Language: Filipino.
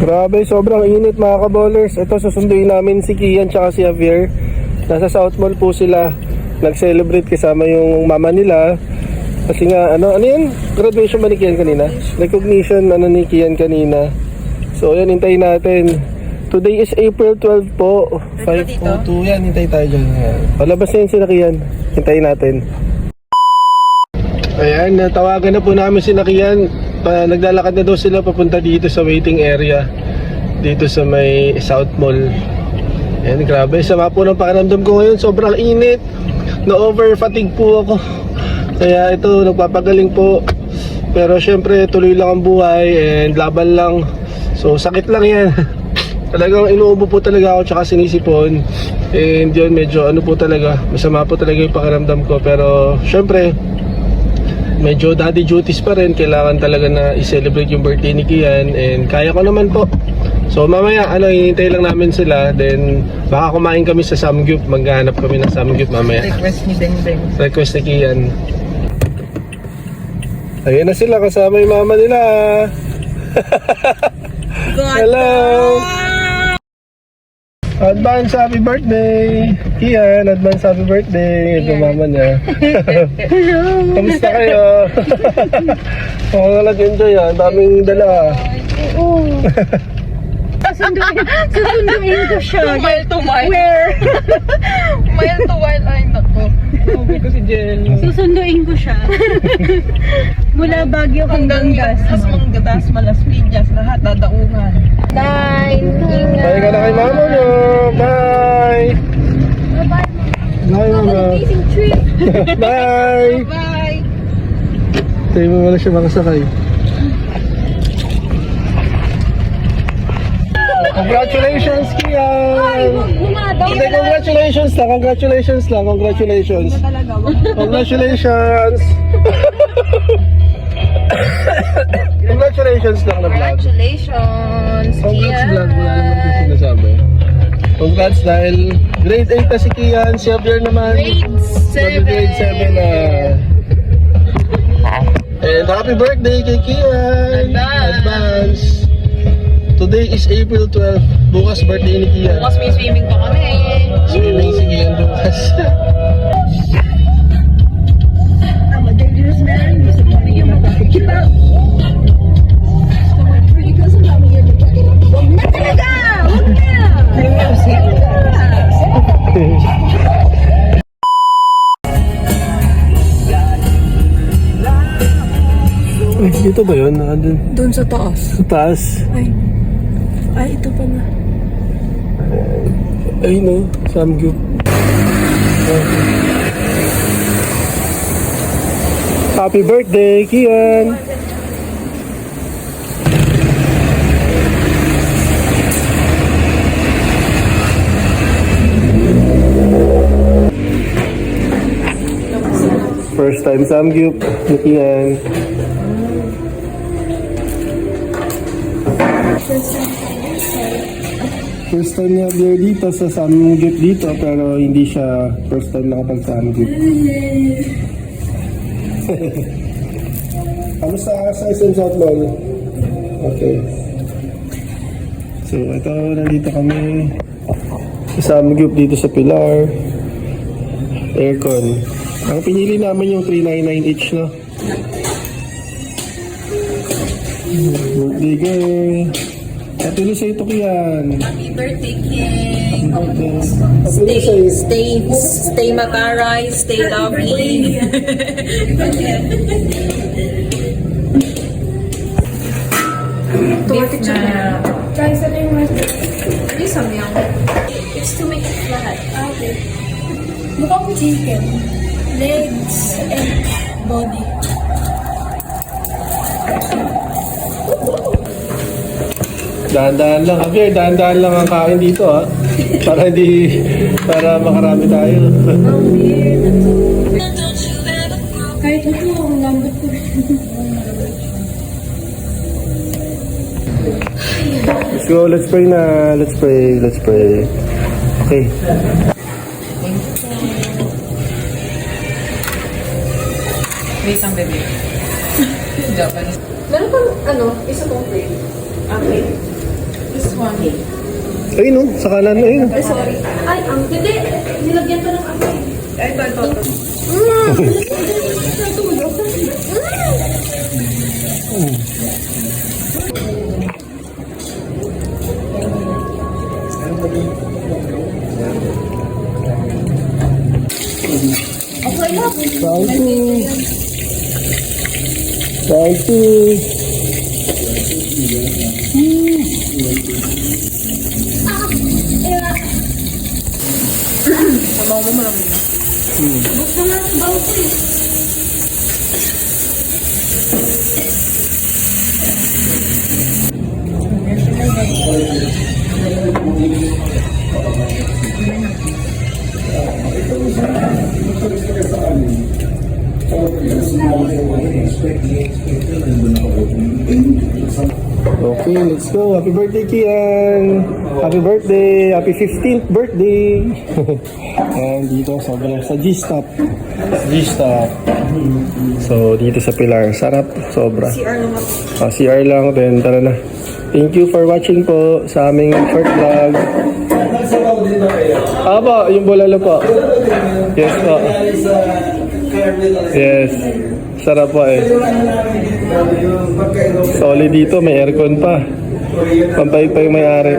Grabe, sobrang init mga ka-ballers. Ito, susunduin namin si Kian tsaka si Javier. Nasa South Mall po sila. Nag-celebrate kasama yung mama nila. Kasi nga, ano yan? Graduation ba ni Kian kanina? Recognition, ni Kian kanina. So, yan, hintayin natin. Today is April 12 po. 5:02. Yan, hintay tayo dyan. Palabas na yun sila Kian. Hintayin natin. Ayan, natawagan na po namin si Kian. Naglalakad na daw sila papunta dito sa waiting area. Dito sa may South Mall. Ayan, grabe. Sama po ng pakiramdam ko ngayon. Sobrang init. Na-over fatigue po ako. Kaya ito, nagpapagaling po. Pero syempre, tuloy lang ang buhay and laban lang. So, sakit lang yan. Talagang inuubo po talaga ako tsaka sinisipon. And yun, medyo ano po talaga. Masama po talaga yung pakiramdam ko. Pero syempre, medyo daddy duties pa rin. Kailangan talaga na i-celebrate yung birthday ni Kian. And kaya ko naman po. So mamaya, hinihintay lang namin sila. Then baka kumain kami sa Samgyup. Maghahanap kami ng Samgyup mamaya. Request ni Deng Deng. Request ni Kian. Ayan na sila, kasama yung mama nila. Hello! Advance happy birthday! Kian, advance happy birthday! Ito mama niya. Hello! Kamusta kayo? Ako nga nag-enjoy ah. Daming dala. Oo. Susunduin ko siya. Mile to mile. Where? Mile to mile. Ay, naku. Uwi ko si Jen. Susunduin ko siya. Mula Baguio hanggang As Dasma. Manggatas, Malas Piñas, lahat dadaungan. Bye! Bye ka na kay mama niyo. Bye! Bye-bye! Bye mama. Amazing trip! Bye! Bye! Tayo mo wala siya makasakay. Congratulations, Kian! Hindi, congratulations lang, congratulations lang, congratulations. Congratulations! Congratulations lang na vlog. Congratulations, Congrats vlog, wala naman yung sinasabi. Congrats dahil grade 8 na si Kian, si Javier naman. Grade 7 na. And happy birthday kay Kian! Advance! Today is April 12. Bukas birthday ni Kian. Bukas may swimming pa kami. Swimming si Kian bukas. I'm a dangerous man. You're somebody you're not gonna keep up. Huwag na talaga! Huwag na! Ay, dito ba yun? Doon sa taas. Sa taas. Ay, ito pa na. Ay no, Samgyup. Happy birthday, Kian! First time Samgyup ni Kian. First time niya dito sa Samgyup dito, pero hindi siya first time nakapag-Samgyup. Kamusta sa SM South Mall? Okay. So ito, nandito kami sa Samgyup dito sa Pilar. Aircon. Ang pinili namin yung 399 each, no? Birthday girl. Happy na sa'yo ito, Kian. Happy birthday, King. Happy na sa'yo. Stay makaray, stay lovely. Beef na. Guys, ano yung mas... Ano yung samyang? It's to make it lahat. Okay. Mukhang chicken. Legs and body. Dahan-dahan lang, Javier. Dahan-dahan lang ang kain dito, ha? Para makarami tayo. Ang weird. Kahit ito, ang lambot ko. Let's go, let's pray na. Let's pray, let's pray. Okay. Wait ang bebe. Japanese. Meron pang, isa pang plate. Okay. This one. Ayun no, sa kanan na yun. Ay, sorry. Ay, hindi. Nilagyan ko ng ano. Ito. Natulog. Okay lang. Thank you. Sabaw mo malamig na. Gusto nga ng bago ko eh. Okay, let's go. Happy birthday, Kian! Happy birthday! Happy 15th birthday! And dito, sobrang sa G-Stop. G-Stop. So, dito sa Pilar. Sarap. Sobra. CR lang ako. CR lang. Then, tara na. Thank you for watching po sa aming short vlog. Po, yung bulalo po. Yes po. Yes. Sarap po eh. Solid dito, may aircon pa. Pampayag pa yung may-ari.